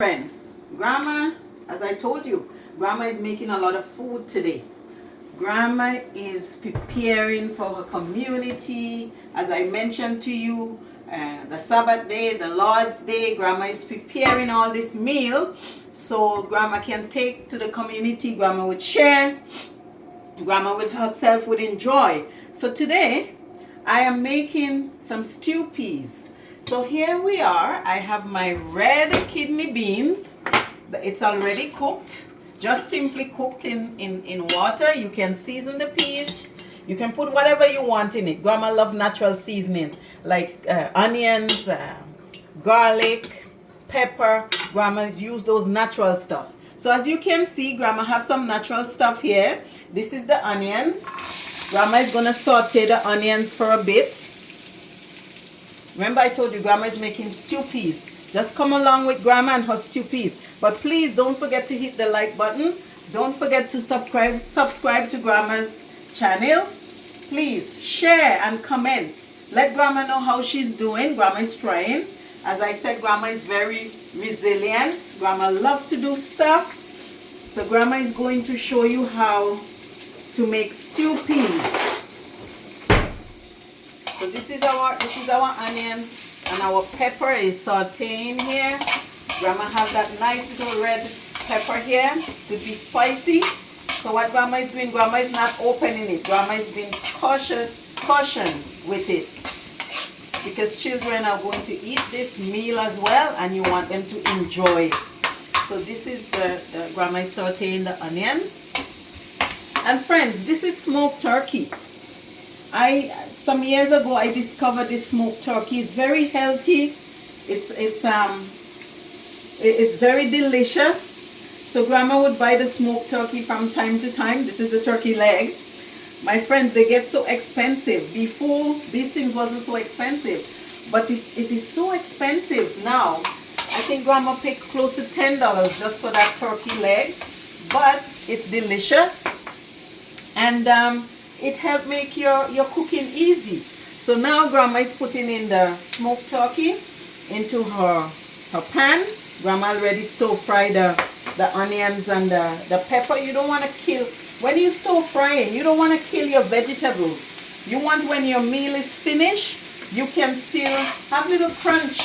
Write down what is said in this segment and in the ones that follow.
Friends, Grandma, as I told you, Grandma is making a lot of food today. Grandma is preparing for her community. As I mentioned to you, the Sabbath day, the Lord's day, Grandma is preparing all this meal so Grandma can take to the community. Grandma would share. Grandma with herself would enjoy. So today, I am making some stew peas. So here we are. I have my red kidney beans. It's already cooked. Just simply cooked in water. You can season the peas. You can put whatever you want in it. Grandma loves natural seasoning like onions, garlic, pepper. Grandma use those natural stuff. So as you can see, Grandma have some natural stuff here. This is the onions. Grandma is going to saute the onions for a bit. Remember I told you Grandma is making stew peas. Just come along with Grandma and her stew peas. But please don't forget to hit the like button. Don't forget to subscribe to Grandma's channel. Please share and comment. Let Grandma know how she's doing. Grandma is trying. As I said, Grandma is very resilient. Grandma loves to do stuff. So Grandma is going to show you how to make stew peas. So this is our onions, and our pepper is sauteing here. Grandma has that nice little red pepper here to be spicy. So what Grandma is doing, Grandma is not opening it. Grandma is being caution with it, because children are going to eat this meal as well, and you want them to enjoy it. So this is the Grandma is sauteing the onions. And friends, this is smoked turkey. Some years ago I discovered this smoked turkey. It's very healthy. It's very delicious. So Grandma would buy the smoked turkey from time to time. This is the turkey leg. My friends, they get so expensive. Before, these things wasn't so expensive, but it is so expensive now. I think Grandma paid close to $10 just for that turkey leg, but it's delicious, and it helps make your cooking easy. So now Grandma is putting in the smoked turkey into her pan. Grandma already stir fry the onions and the pepper. You don't want to kill, when you stir frying, you don't want to kill your vegetables. You want, when your meal is finished, you can still have a little crunch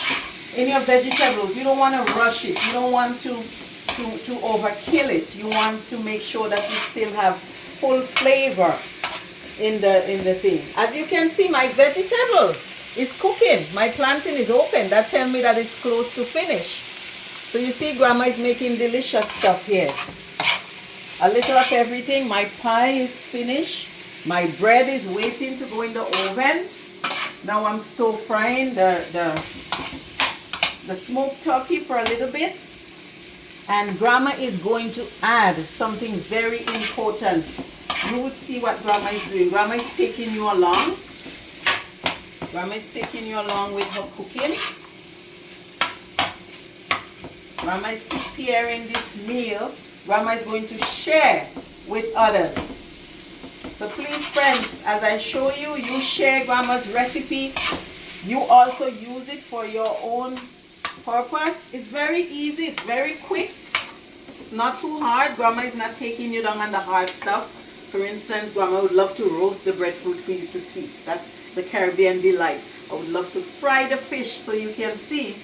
in your vegetables. You don't want to rush it. You don't want to overkill it. You want to make sure that you still have full flavor in the thing. As you can see, my vegetables is cooking. My plantain is open. That tells me that it's close to finish. So you see, Grandma is making delicious stuff here. A little of everything. My pie is finished. My bread is waiting to go in the oven. Now I'm stir frying the smoked turkey for a little bit. And Grandma is going to add something very important. You would see what Grandma is doing. Grandma is taking you along. Grandma is taking you along with her cooking. Grandma is preparing this meal. Grandma is going to share with others. So please, friends, as I show you, you share Grandma's recipe. You also use it for your own purpose. It's very easy. It's very quick. It's not too hard. Grandma is not taking you down on the hard stuff. For instance, Grandma would love to roast the breadfruit for you to see. That's the Caribbean delight. I would love to fry the fish so you can see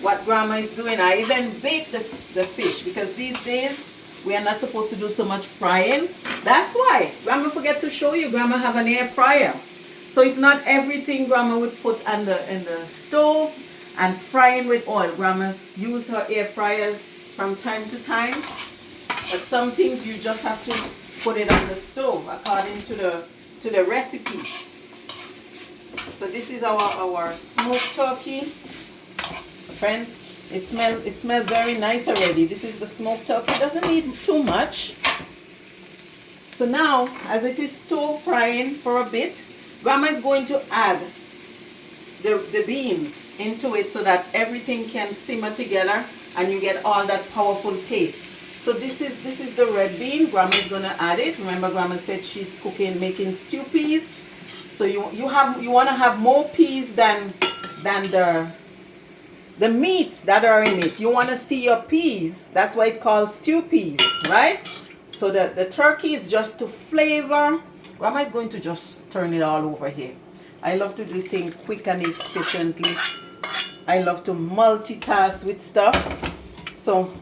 what Grandma is doing. I even bake the fish, because these days we are not supposed to do so much frying. That's why Grandma forget to show you. Grandma have an air fryer. So it's not everything Grandma would put in the stove and frying with oil. Grandma use her air fryer from time to time. But some things you just have to put it on the stove according to the recipe. So this is our smoked turkey. Friend, it smells very nice already. This is the smoked turkey. It doesn't need too much. So now, as it is stir frying for a bit, Grandma is going to add the beans into it so that everything can simmer together and you get all that powerful taste. So this is the red bean. Grandma is going to add it. Remember, Grandma said she's making stew peas. So you want to have more peas than the the meats that are in it. You want to see your peas. That's why it calls stew peas, right? So the turkey is just to flavor. Grandma is going to just turn it all over here. I love to do things quick and efficiently. I love to multitask with stuff. So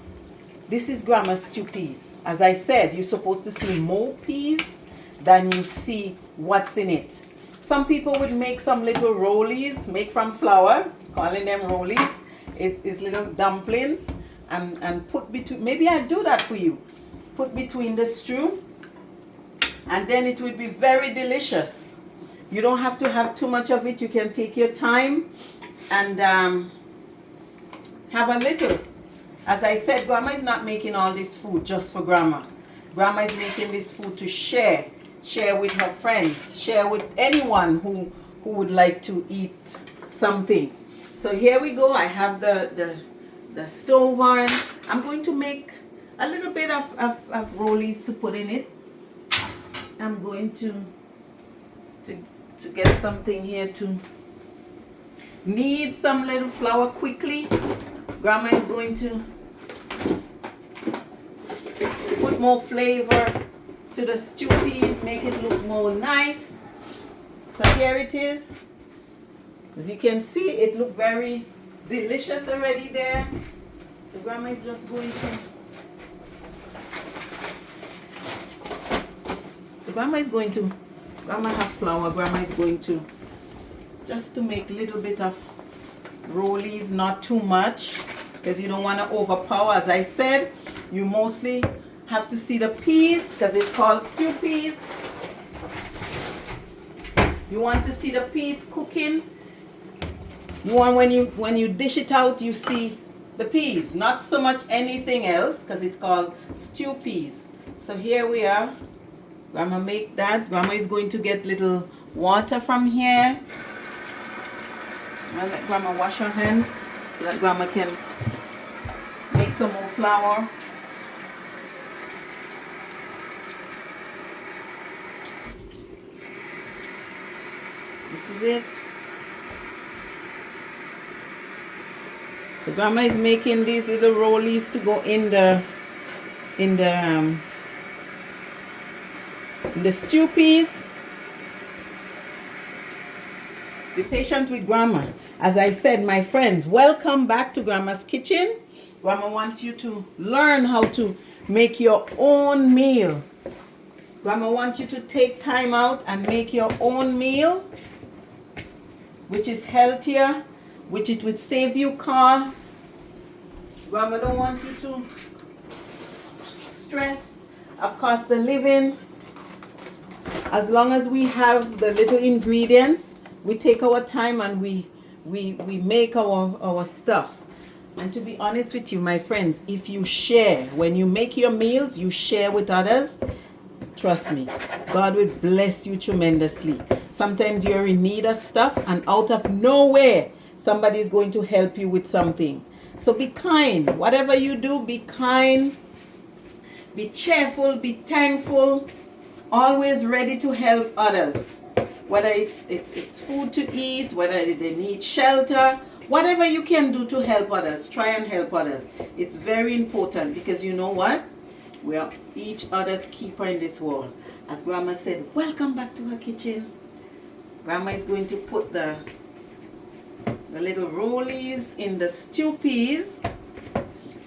this is Grandma's stew peas. As I said, you're supposed to see more peas than you see what's in it. Some people would make some little rollies, make from flour, calling them rollies. It's little dumplings and put between, maybe I do that for you. Put between the stew, and then it would be very delicious. You don't have to have too much of it. You can take your time and have a little. As I said, Grandma is not making all this food just for Grandma. Grandma is making this food to share with her friends, share with anyone who would like to eat something. So here we go. I have the stove on. I'm going to make a little bit of rollies to put in it. I'm going to get something here to knead some little flour quickly. Grandma is going to put more flavor to the stew peas, make it look more nice. So here it is. As you can see, it looks very delicious already there. So Grandma is just going to Grandma have flour. Grandma is going to just to make a little bit of rollies, not too much, because you don't want to overpower. As I said, you mostly have to see the peas because it's called stew peas. You want to see the peas cooking. You want when you dish it out, you see the peas, not so much anything else, because it's called stew peas. So here we are. Grandma make that. Grandma is going to get little water from here. I'll let Grandma wash her hands so that Grandma can make some more flour. This is it. So Grandma is making these little rollies to go in the stew peas. Be patient with Grandma. As I said, my friends, welcome back to Grandma's Kitchen. Grandma wants you to learn how to make your own meal. Grandma wants you to take time out and make your own meal, which is healthier, which it will save you costs. Grandma don't want you to stress of cost of living. As long as we have the little ingredients, we take our time and we make our stuff. And to be honest with you, my friends, if you share, when you make your meals, you share with others, trust me, God will bless you tremendously. Sometimes you're in need of stuff and out of nowhere, somebody is going to help you with something. So be kind. Whatever you do, be kind. Be cheerful, be thankful. Always ready to help others. Whether it's food to eat, whether they need shelter, whatever you can do to help others, try and help others. It's very important because you know what? We are each other's keeper in this world. As Grandma said, welcome back to her kitchen. Grandma is going to put the little rollies in the stew peas.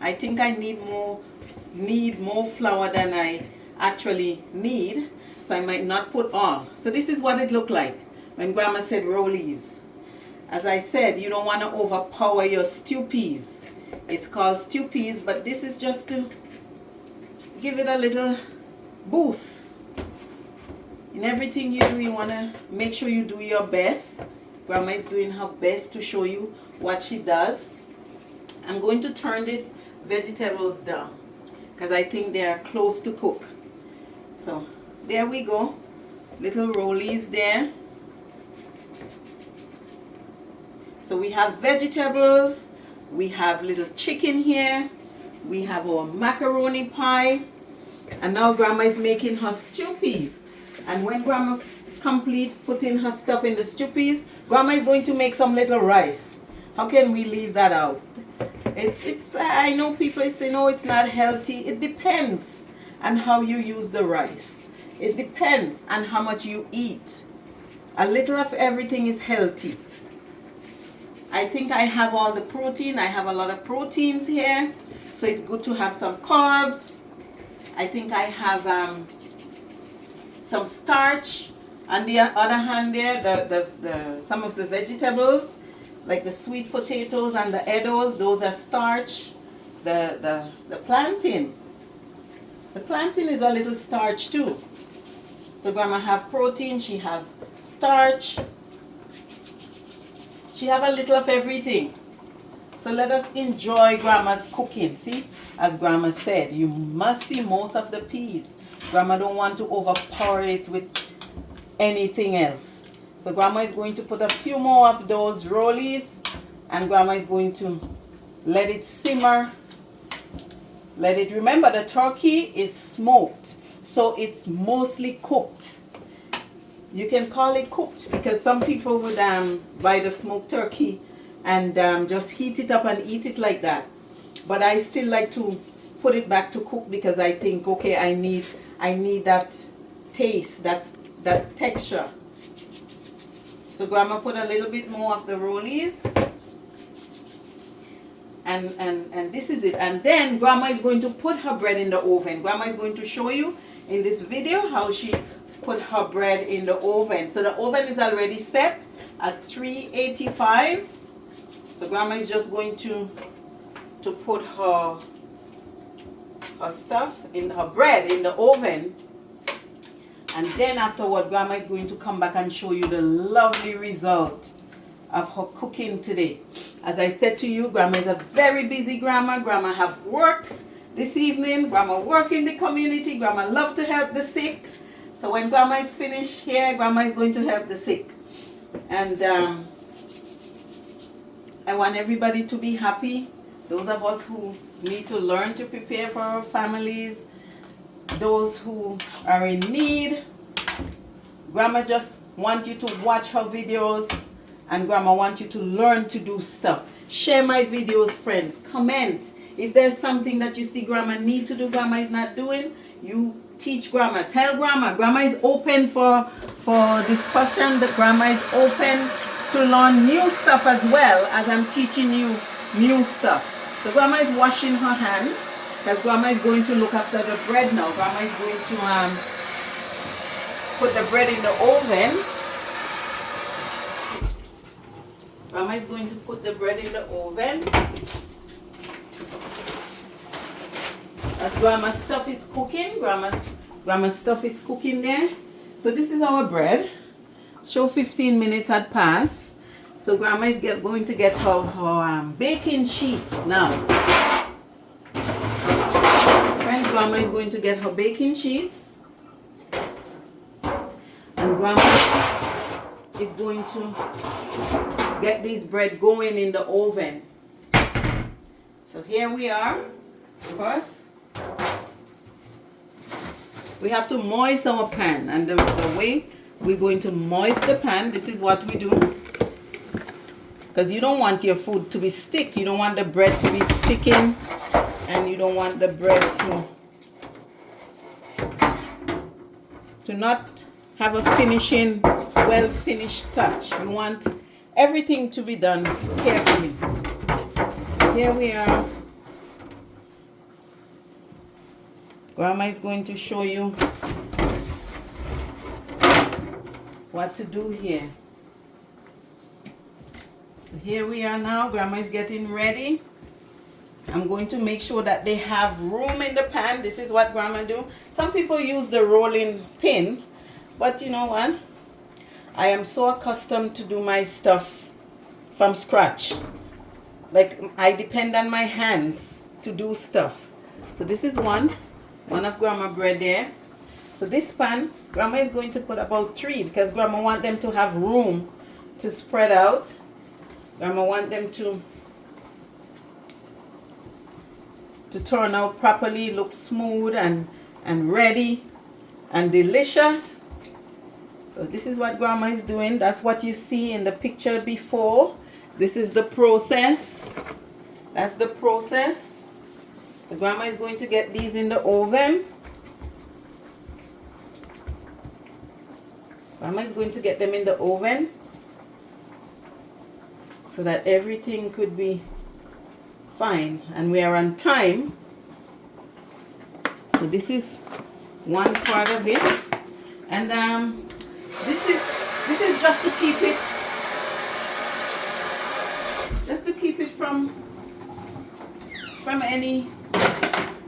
I think I need more flour than I actually need, so I might not put all. So this is what it looked like when Grandma said rollies. As I said, you don't want to overpower your stew peas. It's called stew peas, but this is just to give it a little boost. In everything you do, you want to make sure you do your best. Grandma is doing her best to show you what she does. I'm going to turn these vegetables down because I think they are close to cook. So there we go. Little rollies there. So we have vegetables. We have little chicken here. We have our macaroni pie. And now Grandma is making her stew peas. And when Grandma complete putting her stuff in the stew peas, Grandma is going to make some little rice. How can we leave that out? It's I know people say no, it's not healthy. It depends on how you use the rice. It depends on how much you eat. A little of everything is healthy. I think I have all the protein. I have a lot of proteins here, so it's good to have some carbs. I think I have some starch. On the other hand, there the some of the vegetables, like the sweet potatoes and the eddos, those are starch. The plantain is a little starch too. So grandma have protein, she have starch, she have a little of everything. So let us enjoy grandma's cooking. See, as grandma said, you must see most of the peas. Grandma don't want to overpower it with anything else. So grandma is going to put a few more of those rollies, and grandma is going to let it simmer. Remember the turkey is smoked, so it's mostly cooked. You can call it cooked because some people would buy the smoked turkey and just heat it up and eat it like that. But I still like to put it back to cook because I think, okay, I need that taste, that texture. So grandma put a little bit more of the rollies. And this is it. And then grandma is going to put her bread in the oven. Grandma is going to show you in this video how she put her bread in the oven. So the oven is already set at 385. So grandma is just going to put her stuff in her bread in the oven. And then afterward, grandma is going to come back and show you the lovely result of her cooking today. As I said to you, grandma is a very busy grandma. Grandma have work this evening. Grandma work in the community. Grandma love to help the sick. So when grandma is finished here, grandma is going to help the sick. And I want everybody to be happy. Those of us who need to learn to prepare for our families, those who are in need. Grandma just want you to watch her videos, and grandma wants you to learn to do stuff. Share my videos, friends. Comment. If there's something that you see grandma need to do, grandma is not doing, you teach grandma. Tell grandma. Grandma is open for discussion. The grandma is open to learn new stuff as well as I'm teaching you new stuff. So grandma is washing her hands because grandma is going to look after the bread now. Grandma is going to put the bread in the oven. Grandma is going to put the bread in the oven. As grandma's stuff is cooking, grandma's stuff is cooking there. So this is our bread. Show 15 minutes had passed. So grandma is going to get her baking sheets now. Friends, grandma is going to get her baking sheets. And grandma is going to get this bread going in the oven. So here we are. First, we have to moist our pan, and the way we're going to moist the pan, this is what we do, because you don't want your food to be stick. You don't want the bread to be sticking, and you don't want the bread to not have a finishing, well finished touch. You want everything to be done carefully. Here we are. Grandma is going to show you what to do here. So here we are now. Grandma is getting ready. I'm going to make sure that they have room in the pan. This is what grandma do. Some people use the rolling pin, but you know what? I am so accustomed to do my stuff from scratch. Like, I depend on my hands to do stuff. So this is one of grandma bread there. So this pan, grandma is going to put about 3 because grandma want them to have room to spread out. Grandma want them to turn out properly, look smooth and ready and delicious. So this is what grandma is doing. That's what you see in the picture before. This is the process. That's the process. So Grandma is going to get these in the oven. Grandma is going to get them in the oven so that everything could be fine, and we are on time. So this is one part of it, and this is just to keep it from any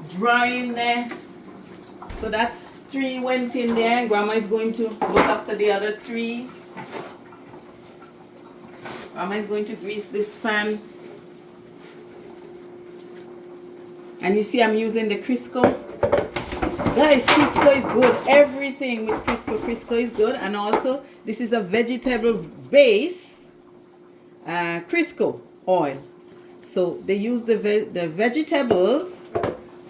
dryness. So that's 3 went in there, and Grandma is going to look after the other 3. Grandma is going to grease this pan. And you see I'm using the Crisco. Guys, Crisco is good. Everything with Crisco is good. And also, this is a vegetable base Crisco oil. So they use the vegetables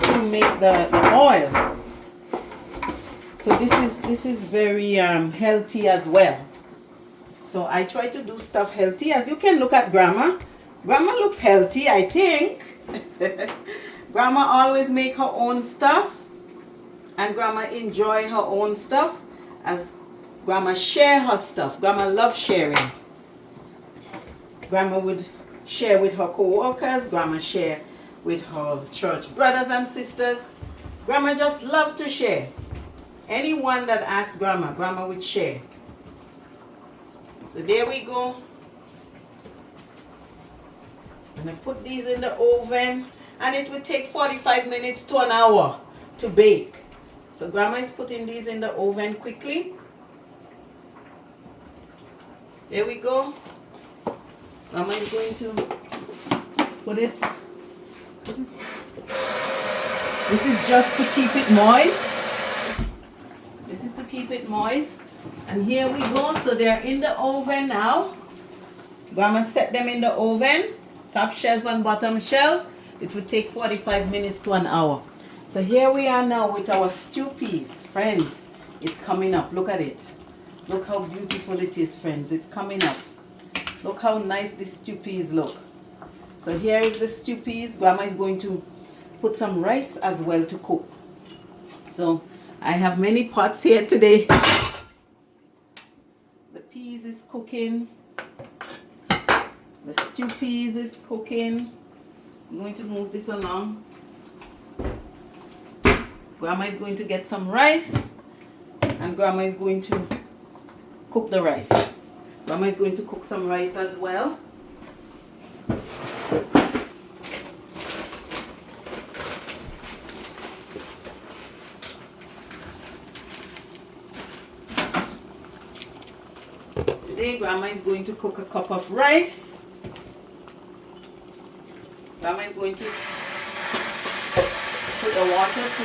to make the oil. So this is very healthy as well. So I try to do stuff healthy. As you can look at Grandma. Grandma looks healthy, I think. Grandma always make her own stuff, and Grandma enjoy her own stuff as Grandma share her stuff. Grandma loves sharing. Grandma would share with her co-workers. Grandma share with her church brothers and sisters. Grandma just love to share. Anyone that asks Grandma, Grandma would share. So there we go. I'm going to put these in the oven, and it will take 45 minutes to an hour to bake. So Grandma is putting these in the oven quickly. There we go. Grandma is going to put it. This is just to keep it moist. This is to keep it moist. And here we go. So they're in the oven now. Grandma set them in the oven. Top shelf and bottom shelf. It would take 45 minutes to an hour. So here we are now with our stew peas. Friends, it's coming up. Look at it. Look how beautiful it is, friends. It's coming up. Look how nice these stew peas look. So here is the stew peas. Grandma is going to put some rice as well to cook. So I have many pots here today. The peas is cooking. The stew peas is cooking. I'm going to move this along. Grandma is going to get some rice, and Grandma is going to cook the rice. Grandma is going to cook some rice as well. Today, Grandma is going to cook a cup of rice. Grandma is going to put the water to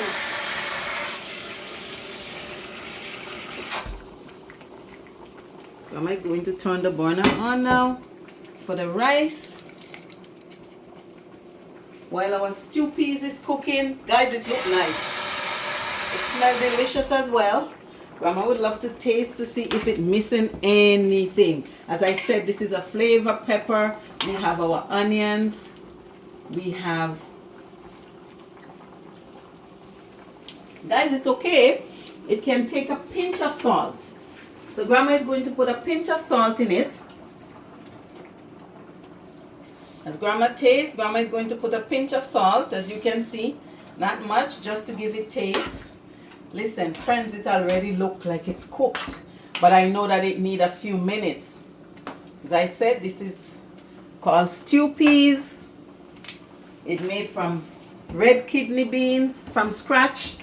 Grandma is going to turn the burner on now for the rice. While our stew peas is cooking, guys, it looks nice. It smells delicious as well. Grandma would love to taste to see if it's missing anything. As I said, this is a flavor pepper. We have our onions. We have, guys, it's okay. It can take a pinch of salt. So Grandma is going to put a pinch of salt in it. As Grandma tastes, Grandma is going to put a pinch of salt, as you can see. Not much, just to give it taste. Listen, friends, it already looks like it's cooked, but I know that it needs a few minutes. As I said, this is called stew peas. It's made from red kidney beans from scratch.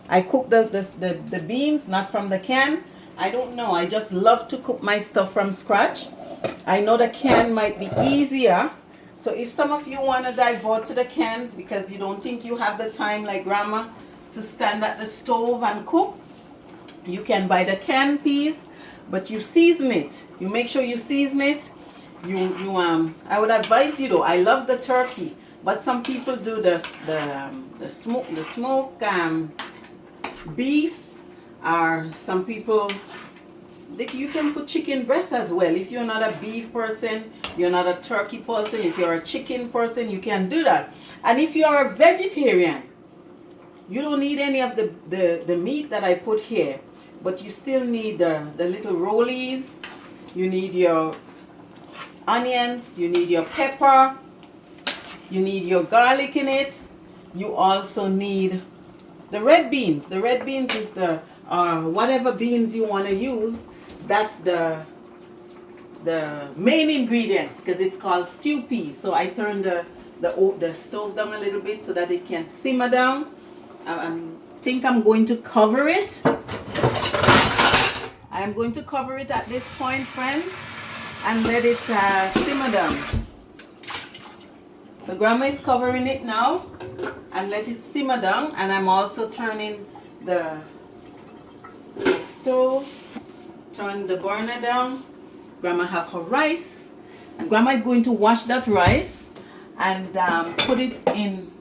I cook the beans, not from the can. I don't know. I just love to cook my stuff from scratch. I know the can might be easier. So if some of you want to divert to the cans because you don't think you have the time like Grandma to stand at the stove and cook, you can buy the canned peas, but you season it. You make sure you season it. I would advise you though. I love the turkey, but some people do the smoke beef, or some people You can put chicken breast as well. If you're not a beef person, you're not a turkey person, if you're a chicken person, you can do that. And if you're a vegetarian, you don't need any of the meat that I put here, but you still need the little rollies. You need your onions, you need your pepper, you need your garlic in it. You also need the red beans. The red beans is the whatever beans you want to use. That's the main ingredients, because it's called stew peas. So I turn the stove down a little bit so that it can simmer down. I think I'm going to cover it. I am going to cover it at this point, friends, and let it simmer down. So Grandma is covering it now and let it simmer down, and I'm also turning the stove, turn the burner down. Grandma have her rice, and Grandma is going to wash that rice and put it in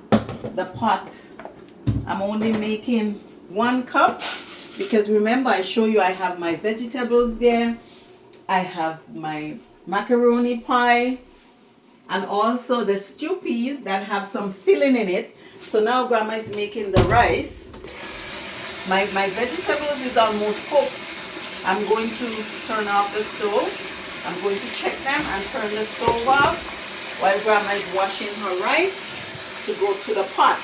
the pot. I'm only making 1 cup because remember I show you I have my vegetables there, I have my macaroni pie, and also the stew peas that have some filling in it. So now Grandma is making the rice. My vegetables is almost cooked. I'm going to turn off the stove. I'm going to check them and turn the stove off while Grandma is washing her rice to go to the pot.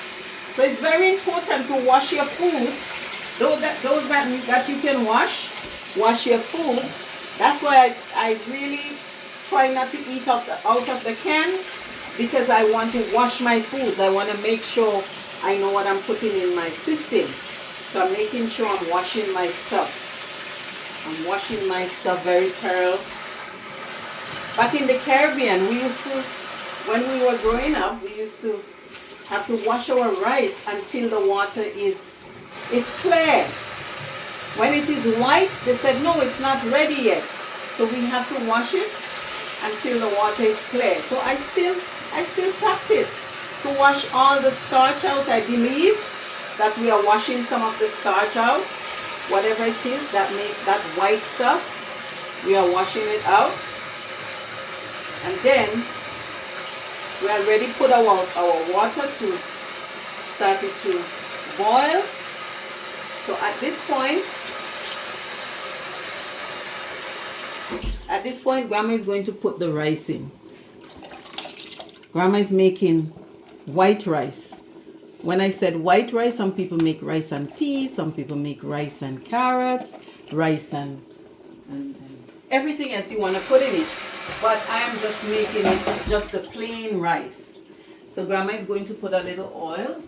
So it's very important to wash your foods. Those that you can wash your foods. That's why I really try not to eat out of the can, because I want to wash my foods. I want to make sure I know what I'm putting in my system. So I'm making sure I'm washing my stuff. I'm washing my stuff very thorough. Back in the Caribbean, when we were growing up, we used to have to wash our rice until the water is clear. When it is white, they said, no, it's not ready yet. So we have to wash it until the water is clear. So I still practice to wash all the starch out. I believe that we are washing some of the starch out. Whatever it is that makes that white stuff, we are washing it out. And then we already put our water to start it to boil. So at this point, Grandma is going to put the rice in. Grandma is making white rice. When I said white rice, some people make rice and peas, some people make rice and carrots, rice and everything else you want to put in it. But I am just making it just the plain rice. So Grandma is going to put a little oil,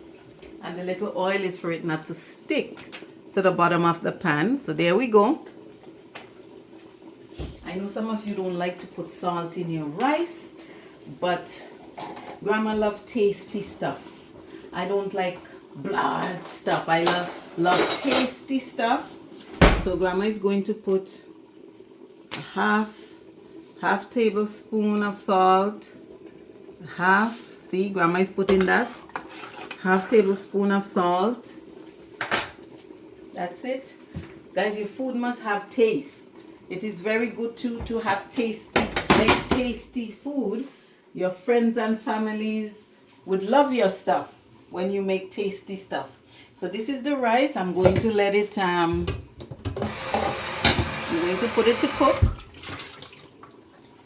and the little oil is for it not to stick to the bottom of the pan. So there we go. I know some of you don't like to put salt in your rice, but Grandma loves tasty stuff. I don't like bland stuff. I love tasty stuff. So Grandma is going to put a half tablespoon of salt. See, Grandma is putting that. Half tablespoon of salt. That's it. Guys, your food must have taste. It is very good to have make tasty food. Your friends and families would love your stuff when you make tasty stuff. So this is the rice. I'm going to let it, I'm going to put it to cook.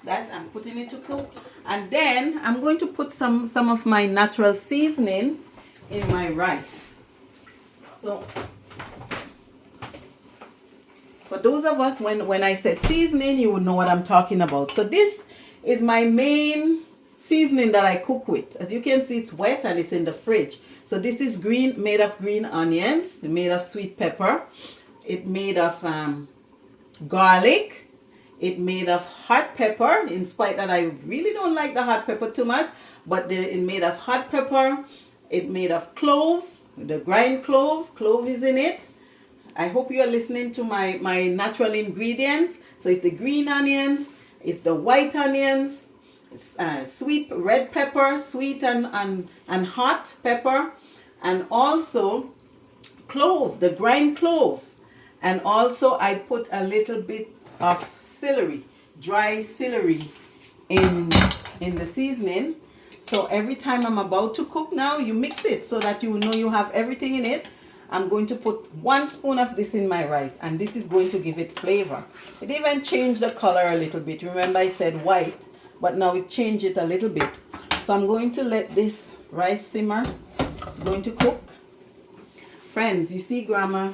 I'm putting it to cook. And then I'm going to put some of my natural seasoning in my rice. So for those of us, when I said seasoning, you would know what I'm talking about. So this is my main seasoning that I cook with. As you can see, it's wet and it's in the fridge. So this is made of green onions, made of sweet pepper. It made of garlic. It made of hot pepper, in spite that I really don't like the hot pepper too much. But it made of hot pepper. It made of clove, the grind clove. Clove is in it. I hope you are listening to my natural ingredients. So it's the green onions, it's the white onions, it's, sweet red pepper, sweet and hot pepper, and also clove, the grind clove. And also I put a little bit of celery, dry celery in the seasoning. So every time I'm about to cook now, you mix it so that you know you have everything in it. I'm going to put 1 spoon of this in my rice, and this is going to give it flavor. It even changed the color a little bit. Remember I said white, but now it changed it a little bit. So I'm going to let this rice simmer. It's going to cook. Friends, you see Grandma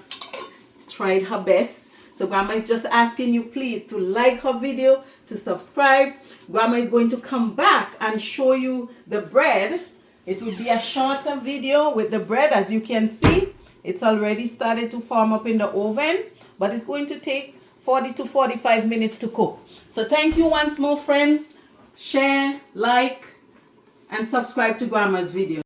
tried her best. So Grandma is just asking you please to like her video, to subscribe. Grandma is going to come back and show you the bread. It will be a shorter video with the bread. As you can see, it's already started to form up in the oven, but it's going to take 40 to 45 minutes to cook. So thank you once more, friends. Share, like, and subscribe to Grandma's video.